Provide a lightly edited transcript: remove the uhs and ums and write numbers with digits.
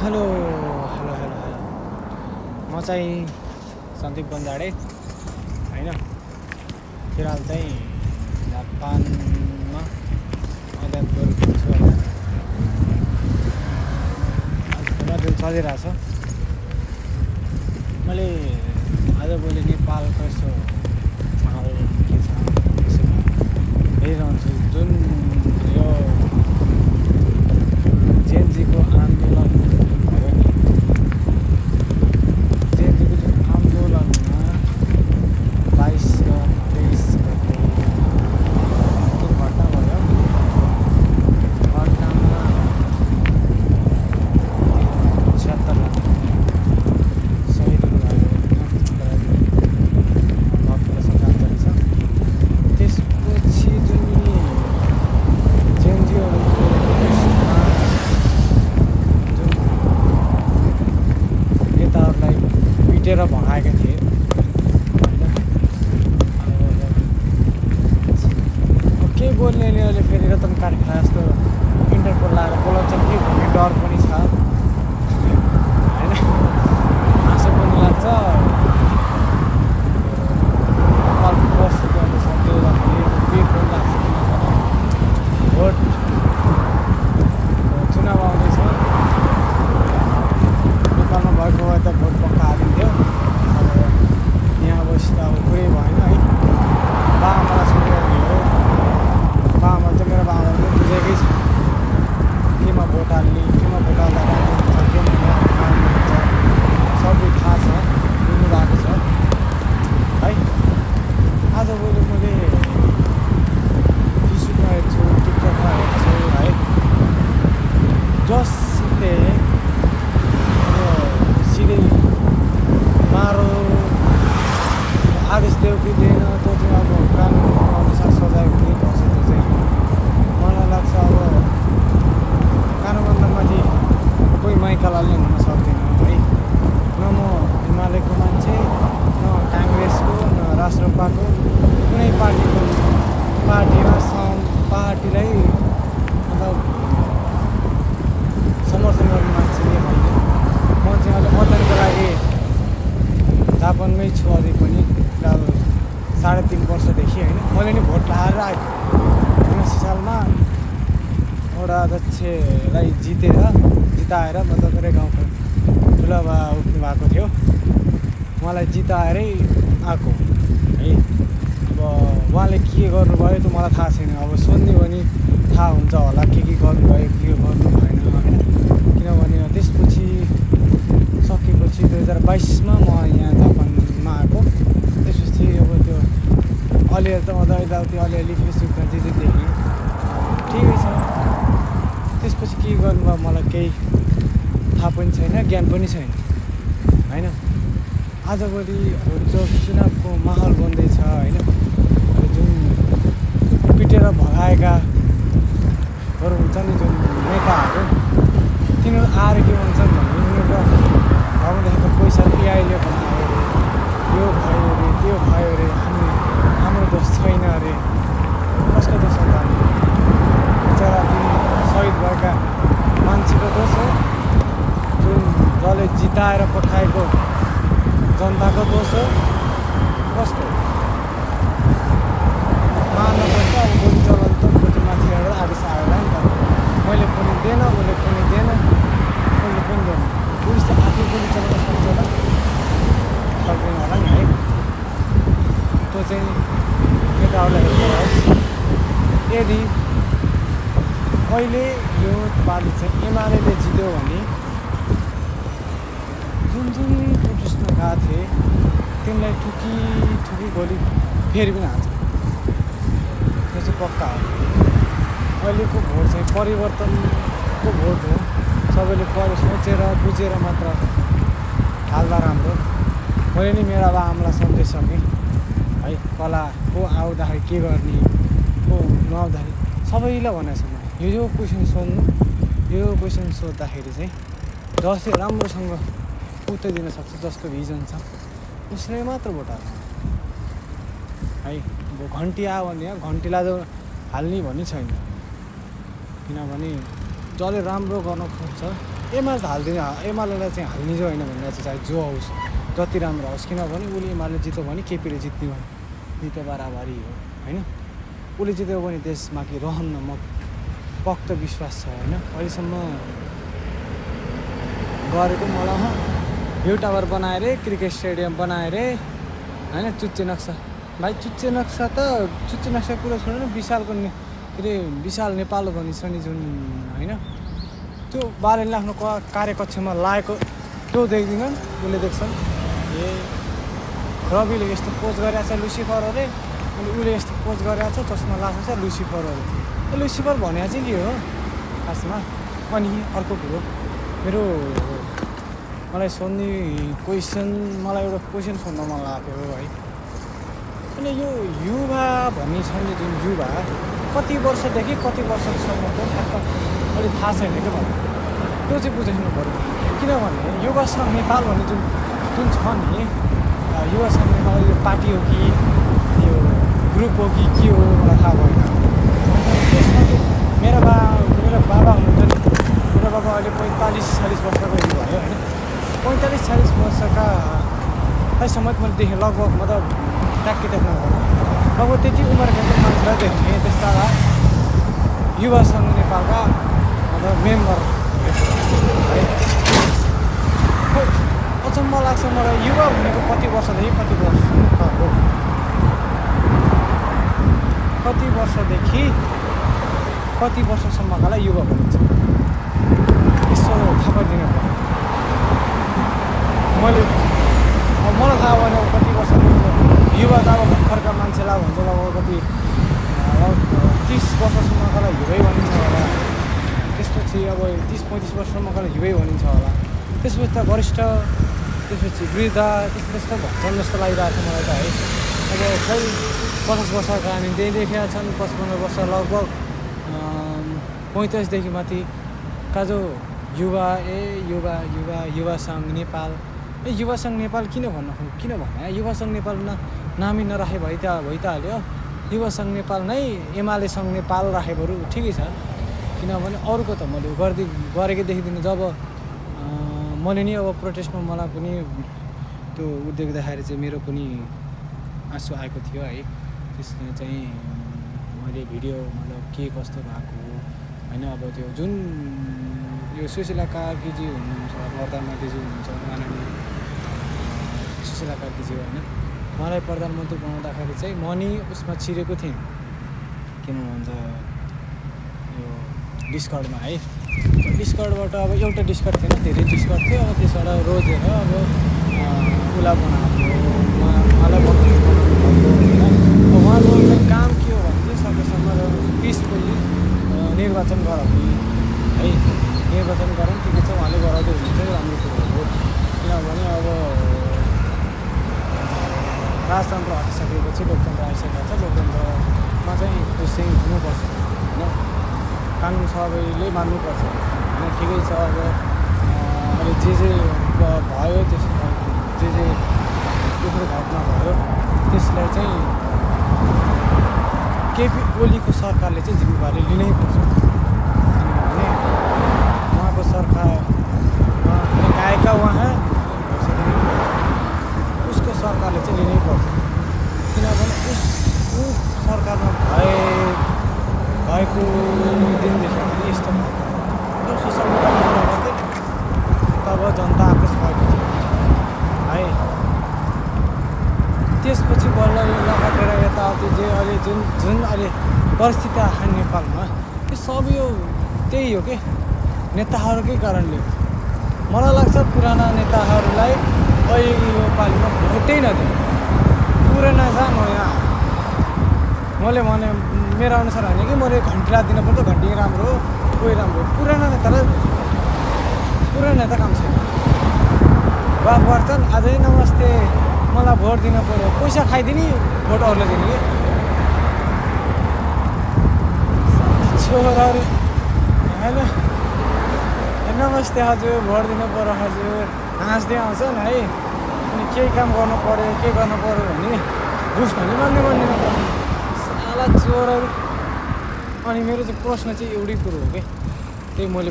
Hello hello hello hello म चाहिँ सन्दीप बन्जाडे होइन। फिलहाल चाहिँ जापानमा अध्ययन गरिरहेको छु होइन। अध्ययन चलिरहेछ। मैले आजभोलि नेपालको यसो माहौल के छ त्यसो हेरिरहन्छु। जुन यो जेएनजीको आन्दोलन भयो नि, जेएनजीको जुन आन्दोलनमा 22 र 23 गते जुन घटना भयो, घटनामा 76 जना शहीदहरू भयो होइन। भक्तलाई श्रद्धाञ्जली छ। त्यसपछि जुन जेएनजीहरूको नेताहरूलाई पिटेर भगाएका थिए होइन। अब केही बोल्नेले फेरि रतन टाटा जस्तो इन्टरपोल लाएर बोलाउँछन् कि भन्ने डर पनि छ होइन। हाँसो पनि लाग्छ। नेपालको परिस्थिति अनुसार त्यो हुँदाखेरि पिर पनि लाग्छ। किनभने भोट चुनाव आउँदैछ। नेपालमा भएको भए त भोट पक्का हालिन्थ्यो। अब यहाँ बसी त अब कुरै भएन है। बाआमालाई छोडेर हो। बाआमा चाहिँ मेरो बाआमा पनि बुझेकै छ केमा भोट हाल्ने, केमा भोट हाल्दा राम्रो हुन्छ, केमा राम्रो हुन्छ, सबै थाहा छ, बुझ्नु भएको छ है। आजभोलि मैले फेसबुकमा हेर्छु, टिकटकमा हेर्छु है, जसले सिधै मारो आदेश देऊ कि दिएन त्यो चाहिँ अब कानुन अनुसार सजाय हुनै पर्छ। त्यो चाहिँ मलाई लाग्छ अब कानुनभन्दा माथि कोही माइकालाले हुन सक्दैन है। न म हिमालयको मान्छे, न काङ्ग्रेसको, न राष्ट्रपाको, कुनै पार्टीमा पार्टीलाई मतलब समर्थन गर्ने मान्छे नै होइन। म चाहिँ अहिले अध्ययनको लागि जापानमै छु अझै पनि। फिलहाल 3.5 वर्षदेखि होइन। मैले नि भोट हारेर आएको 79 सालमा एउटा अध्यक्षलाई जिताएर मतलब मेरो गाउँको ठुलो बा उठ्नु भएको थियो। उहाँलाई जिताएरै आएको है। अब उहाँले के गर्नुभयो त मलाई थाहा छैन। अब सोध्ने भने थाहा हुन्छ होला के गर्नुभयो, के गर्नु भएन होइन। किनभने त्यसपछि सकेपछि 2022मा म यहाँ जापानमा आएको। त्यसपछि अब त्यो अलिअलि त यताउति अलिअलि फेसबुकमा जे देखेँ ठिकै छ। त्यसपछि के गर्नुभयो मलाई केही थाहा पनि छैन, ज्ञान पनि छैन होइन। आजभोलि जो चुनावको माहौल बन्दैछ होइन, जुन पिटेर भगाएकाहरू हुन्छ नि जुन नेताहरू, तिनीहरू आएर के भन्छन् भने उनीहरूको घरमा देखेको पैसा एआईले बनायो अरे, यो भयो अरे, त्यो भयो अरे, हाम्रो दोष छैन अरे। कसको दोष हो त? बिचरा जुन सहिद भएका मान्छेको दोष हो, जुन जसले जिताएर पठाएको जनताको दोष हो, कसको? मान्नुपर्छ। अब गोली चलाउनु त गोली माथि आएर आदेश आएर नि त मैले पनि दिएन, उसले पनि दिएन, उसले पनि दिएन। पुलिस त आफै गोली चलाउन सक्छ होला, सक्दैन होला नि है। त्यो चाहिँ नेताहरूलाई हेर्नुहोस्। यदि अहिले यो पालि चाहिँ एमाले जित्यो भने जुन प्रोटेस्टमा गएको थिए तिनलाई ठुकी गोली फेरि पनि हाल्छ। त्यो चाहिँ पक्का हो। अहिलेको भोट चाहिँ परिवर्तनको भोट हो। सबैले सोचेर बुझेर मात्र हाल्दा राम्रो। मैले नि मेरा बाआमालाई सम्झाइसकेँ है। कला को आउँदाखेरि के गर्ने, को नआउँदाखेरि सबैलाई भनेको छु मैले, यो क्वेसन सोध्नु, यो क्वेसन सोद्धाखेरि चाहिँ जसले राम्रोसँग उत्तर दिन सक्छ, जसको भिजन छ उसले मात्र भोट हाल्नु है। अब घन्टी आयो भने घन्टीलाई हाल्ने भन्ने छैन। किनभने जसले राम्रो गर्न खोज्छ एमाले त हालिदिने एमालेलाई चाहिँ हाल्ने जो होइन भनेर चाहिँ चाहे जो आओस् जति राम्रो होस् किनभने उसले एमाले जित्यो भने केपीले जित्ने हो नि त बराबरी हो होइन उसले जित्यो भने देशमा कि रहन्न म पक्क विश्वास छ होइन अहिलेसम्म गरेको मलाई भ्यू टावर बनाएर क्रिकेट स्टेडियम बनाएर होइन चुच्चे नक्सा भाइ चुच्चे नक्सा कुरा छोडेर विशालको के अरे विशाल नेपाल भन्ने छ नि जुन होइन त्यो बालेनले आफ्नो कार्यकक्षमा लागेको त्यो देख्दिनन् उसले देख्छन् ए रविले यस्तो पोज गरिरहेको छ लुसिफर अरे अनि उसले यस्तो पोज गरिरहेको छ चस्मा लगाएको छ लुसिफर अरे लुसिफर भनेको चाहिँ के हो खासमा अनि अर्को कुरो मलाई सोध्ने क्वेसन मलाई एउटा क्वेसन सोध्न मन लागेको है अनि यो युवा भन्ने छ नि जुन युवा कति वर्षदेखि कति वर्षसम्मको ठ्याक्क अलिक थाहा छैन क्या मलाई त्यो चाहिँ बुझाइनु पऱ्यो किनभने युवा सङ्घ नेपाल भन्ने जुन छ नि युवा सङ्घ नेपाल यो पार्टी हो कि यो ग्रुप हो कि के हो मलाई थाहा भएन त्यसमा चाहिँ मेरो बाबा हुनुहुन्छ नि मेरो बाबा अहिले 45-40 वर्षको भयो होइन 45-40 वर्षका समेत मैले देखेँ लगभग मतलब ट्याक्कै देख्न लगभग त्यति उमेरका मान्छेलाई देख्ने त्यस्ता युवा सङ्घ नेपालका मतलब मेम्बर है अचम्म लाग्छ मलाई युवा भनेको कति वर्षदेखि कति वर्षदेखि कति वर्षसम्मकालाई युवा भनिन्छ यसो थाहा पाइदिनु पर्यो मलाई थाहा भएन कति वर्ष युवा त अब भर्खरका मान्छेलाई भन्छ लगभग कति 30 वर्षसम्मकालाई युवै भनिन्छ होला त्यसपछि अब 30-35 वर्षसम्मकालाई युवै भनिन्छ होला त्यसपछि त वरिष्ठ त्यसपछि वृद्ध त्यस्तो भन्छन् जस्तो लागिरहेको छ मलाई त है अब खै 50 वर्षका हामी त्यही देखेका छन् 55 वर्ष लगभग 45 देखि माथिका जो युवा सङ्घ नेपाल युवा सङ्घ नेपाल किन भन्ने युवा सङ्घ नेपाल नामै नराखे भइ त हाल्यो युवा सङ्घ नेपाल नै एमाले सङ्घ नेपाल राखे बरु ठिकै छ किनभने अरूको त मैले गरेकै देखिदिनु जब मैले नि अब प्रोटेस्टमा मलाई पनि त्यो उद्योग देखाएर चाहिँ मेरो पनि आँसु आएको थियो है त्यसमा चाहिँ मैले भिडियो मतलब के कस्तो भएको होइन अब त्यो जुन यो सुशीला कार्कीजी हुनुहुन्छ प्रधानमन्त्रीजी हुनुहुन्छ माननीय सुशीला कार्कीजी होइन मलाई प्रधानमन्त्री बनाउँदाखेरि चाहिँ म नि उसमा छिरेको थिएँ के भन्छ यो डिस्कर्डमा है डिस्कर्डबाट अब एउटा डिस्कर्ड थिएन धेरै डिस्कर्ड थियो अब त्यसबाट रोजेर अब उसलाई बनाएको मलाई बनाउनु होइन उहाँको काम के हो भने चाहिँ सकेसम्म पिसफुल्ली निर्वाचन गराउने है निर्वाचन गरौँ ठिकै छ उहाँले गराउँदै हुनुहुन्छ राम्रो कुरो हो किनभने अब राजतन्त्र हटिसकेपछि लोकतन्त्र आइसकेको छ लोकतन्त्रमा चाहिँ खुसी हुनुपर्छ होइन कानुन सबैले मान्नुपर्छ होइन ठिकै छ अब अहिले जे भयो त्यसमा जे दुःखद घटना भयो त्यसलाई चाहिँ केपी ओलीको सरकारले चाहिँ जिम्मेवारी लिनै पर्छ किनभने उहाँको सरकारमा गाएका उहाँ उसको सरकारले चाहिँ लिनै पर्छ किनभने ऊ सरकारमा भएको दिनदेखि यस्तो भयो सोसियल मिडियामा गर्दै तब जनता आक्रोश भएको थियो है त्यसपछि बल्ल यो लगाएर यताउति जे अहिले जुन अहिले परिस्थिति आयो नेपालमा त्यो सब यो त्यही हो कि नेताहरूकै कारणले मलाई लाग्छ पुराना नेताहरूलाई अहिले यो पालिमा भोटै नदिनु पुराना जा नयाँ मैले भने मेरो अनुसार होइन कि मैले घन्टी दिनु पर्छ घन्टी राम्रो हो कोही राम्रो पुराना नेता काम छैन बाफ गर्छन् अझै नमस्ते मलाई भोट दिन पऱ्यो पैसा खाइदिने भोट अरूले दिने कि छोराहरू होइन नमस्ते हजुर भोट दिनु पऱ्यो हजुर हाँस्दै आउँछन् है अनि केही काम गर्नु पऱ्यो के गर्नु पऱ्यो भने घुस भने मान्दैन साला चोरहरू अनि मेरो चाहिँ प्रश्न चाहिँ एउटै कुरो हो कि त्यही मैले